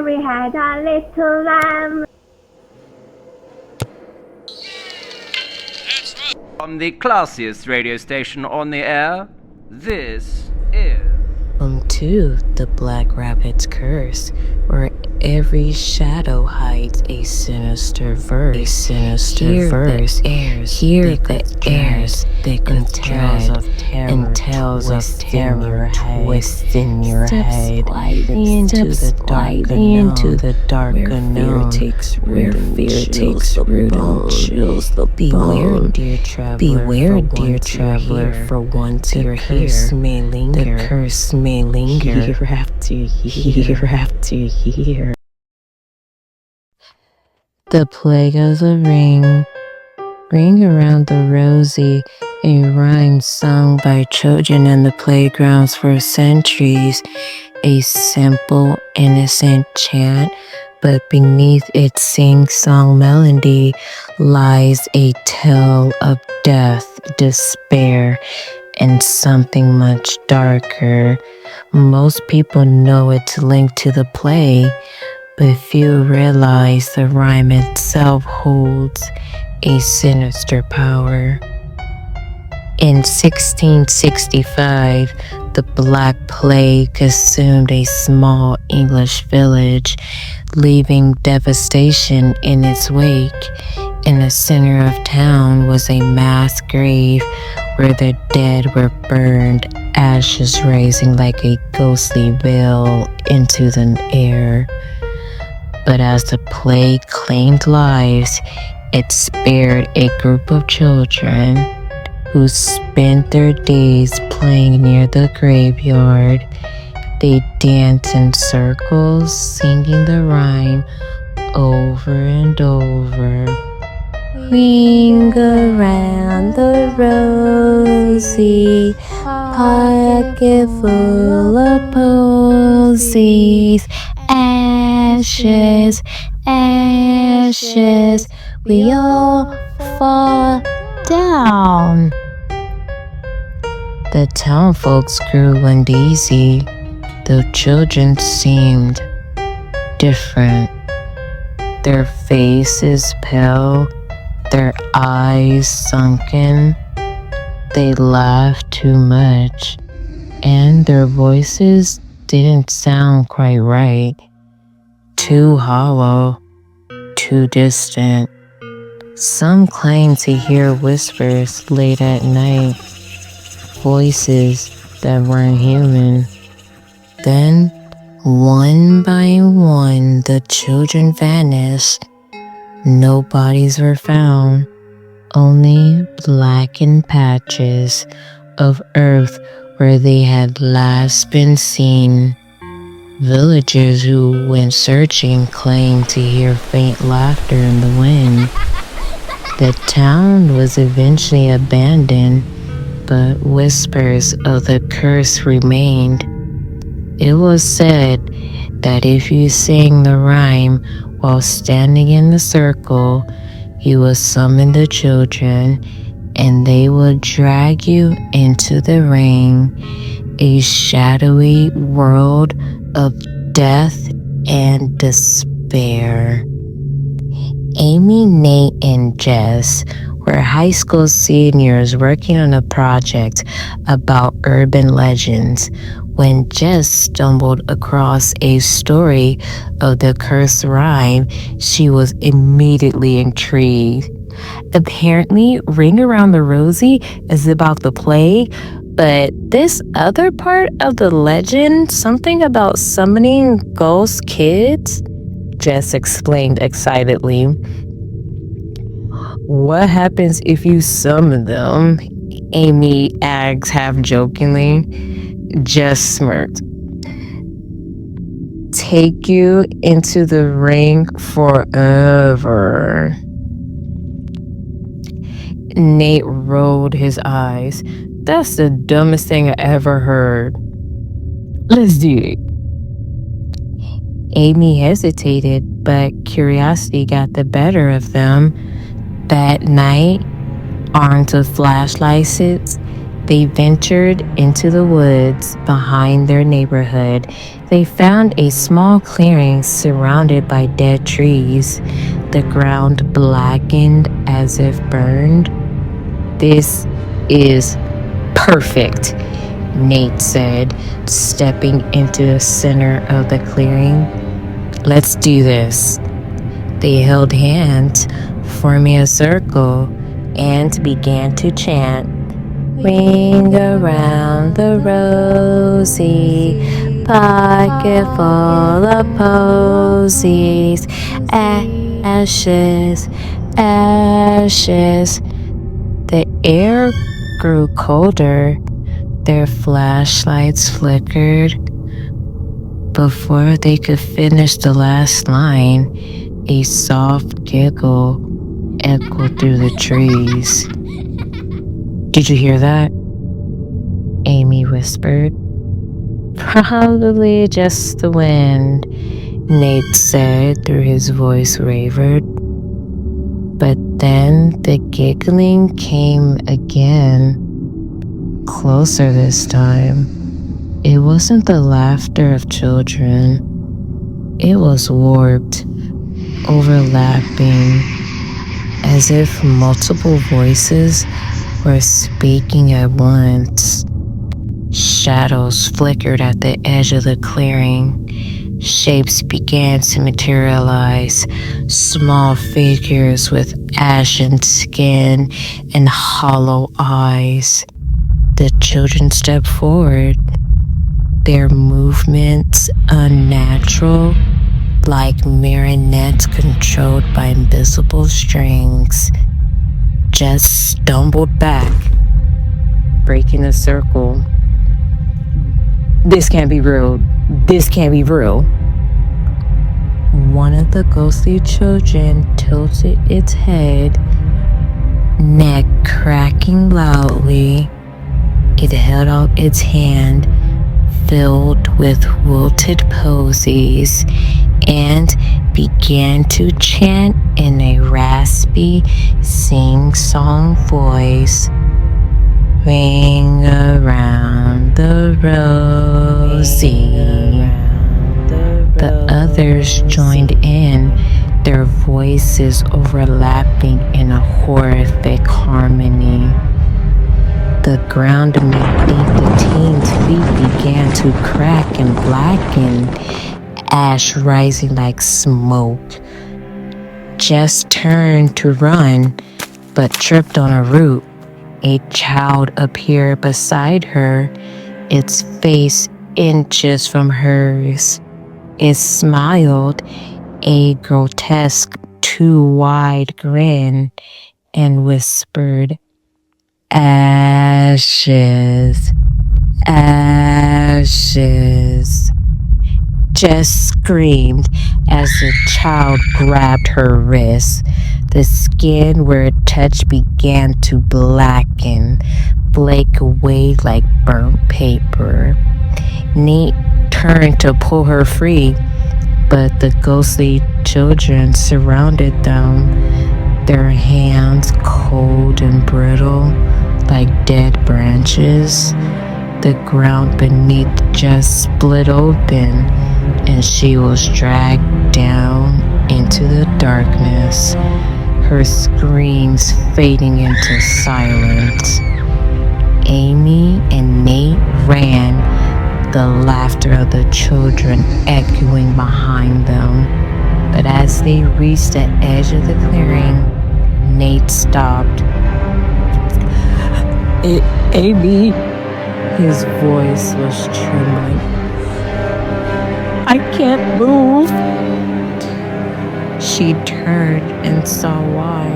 Mary had a little lamb. From the classiest radio station on the air, this is... Welcome to the Black Rabbit's Curse, where every shadow hides a sinister verse. Hear the airs thick with dread and tales of terror twist in your head into the dark unknown, where fear takes root and chills the bone. Beware, dear traveler, for once you're here, the curse may linger year after year. The plague of the ring around the Rosie, a rhyme sung by children in the playgrounds for centuries, a simple, innocent chant, but beneath its sing-song melody lies a tale of death, despair, and something much darker. Most people know it's linked to the play, but few realize the rhyme itself holds a sinister power. In 1665, the Black Plague consumed a small English village, leaving devastation in its wake. In the center of town was a mass grave where the dead were burned, ashes rising like a ghostly veil into the air. But as the plague claimed lives, it spared a group of children who spent their days playing near the graveyard. They danced in circles, singing the rhyme over and over. Ring around the rosy, pocket full of posies. Ashes, ashes, we all fall down. The town folks grew uneasy. The children seemed different. Their faces pale, their eyes sunken. They laughed too much, and their voices didn't sound quite right. Too hollow, too distant. Some claimed to hear whispers late at night, voices that weren't human. Then, one by one, the children vanished. No bodies were found, only blackened patches of earth where they had last been seen. Villagers who went searching claimed to hear faint laughter in the wind. The town was eventually abandoned, but whispers of the curse remained. It was said that if you sang the rhyme while standing in the circle, you would summon the children and they would drag you into the ring, a shadowy world of death and despair. Amy, Nate, and Jess were high school seniors working on a project about urban legends when Jess stumbled across a story of the cursed rhyme. She was immediately intrigued. Apparently, Ring Around the Rosie is about the plague, but this other part of the legend, something about summoning ghost kids, Jess explained excitedly. What happens if you summon them? Amy asked half-jokingly. Jess smirked. Take you into the ring forever. Nate rolled his eyes. That's the dumbest thing I ever heard. Let's do it. Amy hesitated, but curiosity got the better of them. That night, armed with flashlights, They ventured into the woods behind their neighborhood. They found a small clearing surrounded by dead trees, the ground blackened as if burned. "This is perfect," Nate said, stepping into the center of the clearing. "Let's do this." They held hands, forming a circle, and began to chant, "Ring around the Rosie, pocket full of posies, ashes, ashes." The air grew colder. Their flashlights flickered. Before they could finish the last line, a soft giggle echoed through the trees. "Did you hear that?" Amy whispered. "Probably just the wind," Nate said through his voice wavered. But then the giggling came again, closer this time. It wasn't the laughter of children. It was warped, overlapping, as if multiple voices were speaking at once. Shadows flickered at the edge of the clearing. Shapes began to materialize, small figures with ashen skin and hollow eyes. The children stepped forward, their movements unnatural, like marionettes controlled by invisible strings. Just stumbled back, breaking the circle. "This can't be real. This can't be real." One of the ghostly children tilted its head, neck cracking loudly. It held out its hand, filled with wilted posies, and began to chant in a raspy, sing-song voice. "Ring around the Rosie." The others joined in, their voices overlapping in a horrific harmony. The ground beneath the teens' feet began to crack and blacken, ash rising like smoke. Jess turned to run, but tripped on a root. A child appeared beside her, its face inches from hers. It smiled, a grotesque, too wide grin, and whispered, "Ashes, ashes." Jess screamed as the child grabbed her wrist. The skin where it touched began to blacken, flake away like burnt paper. Nate turned to pull her free, but the ghostly children surrounded them, their hands cold and brittle like dead branches. The ground beneath just split open, and she was dragged down into the darkness, her screams fading into silence. Amy and Nate ran, the laughter of the children echoing behind them. But as they reached the edge of the clearing, Nate stopped. "Amy," his voice was trembling. "I can't move." She turned and saw why.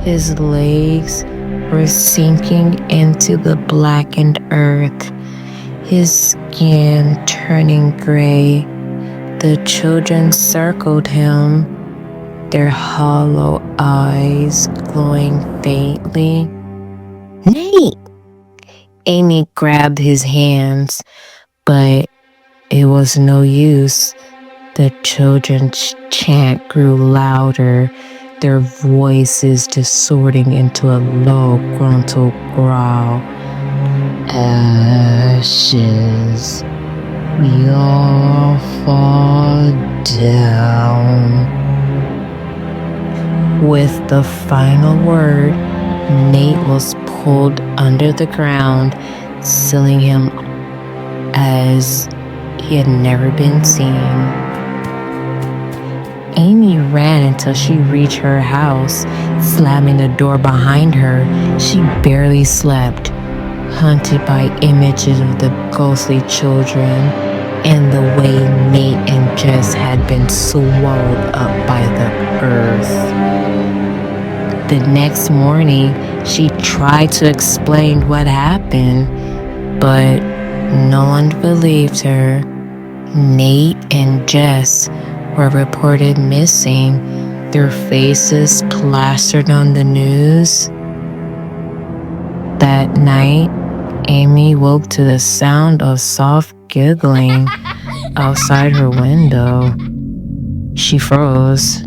His legs were sinking into the blackened earth, his skin turning gray. The children circled him, their hollow eyes glowing faintly. "Nate!" Amy grabbed his hands, but it was no use. The children's chant grew louder, their voices distorting into a low, grunted growl. ashes, we all fall down. With the final word, Nate was pulled under the ground, sealing him as he had never been seen. Amy ran until she reached her house, slamming the door behind her. She barely slept, haunted by images of the ghostly children and the way Nate and Jess had been swallowed up by the earth. The next morning, she tried to explain what happened, but no one believed her. Nate and Jess were reported missing, their faces plastered on the news. That night, Amy woke to the sound of soft giggling outside her window. She froze,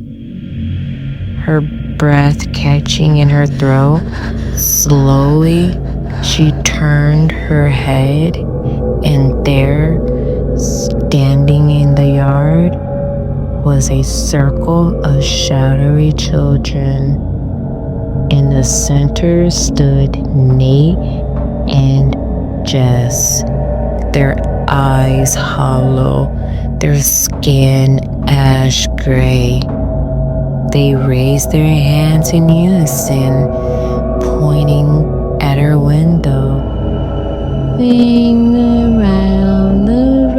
her breath catching in her throat. Slowly, she turned her head, and there, standing in the yard, was a circle of shadowy children. In the center stood Nate and Jess, their eyes hollow, their skin ash gray. They raised their hands in unison, pointing at her window. Ring around the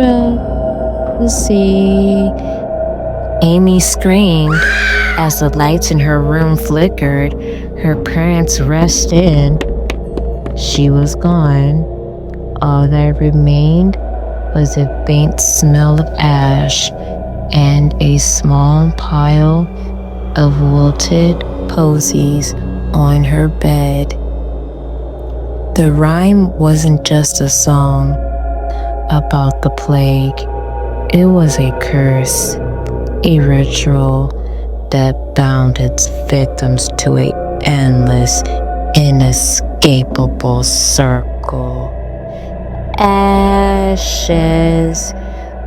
Rosie. Amy screamed as the lights in her room flickered. Her parents rushed in. She was gone. All that remained was a faint smell of ash and a small pile of wilted posies on her bed. The rhyme wasn't just a song about the plague. It was a curse, a ritual that bound its victims to an endless, inescapable circle. Ashes,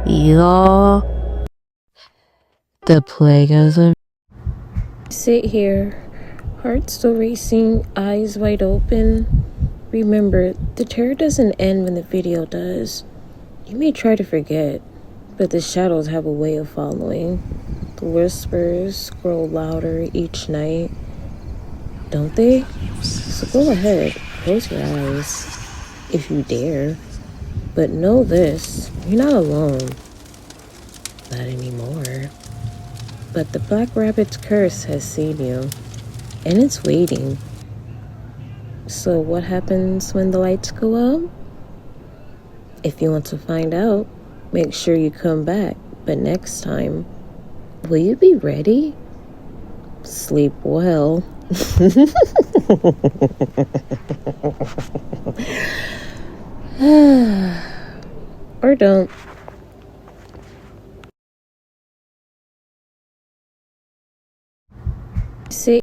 y'all. The plague is a... Sit here, heart still racing, eyes wide open. Remember, the terror doesn't end when the video does. You may try to forget, but the shadows have a way of following. The whispers grow louder each night, don't they? So go ahead, close your eyes, if you dare. But know this, you're not alone. Not anymore. But the Black Rabbit's curse has seen you, and it's waiting. So what happens when the lights go out? If you want to find out, make sure you come back. But next time, will you be ready? Sleep well. Or don't. Sit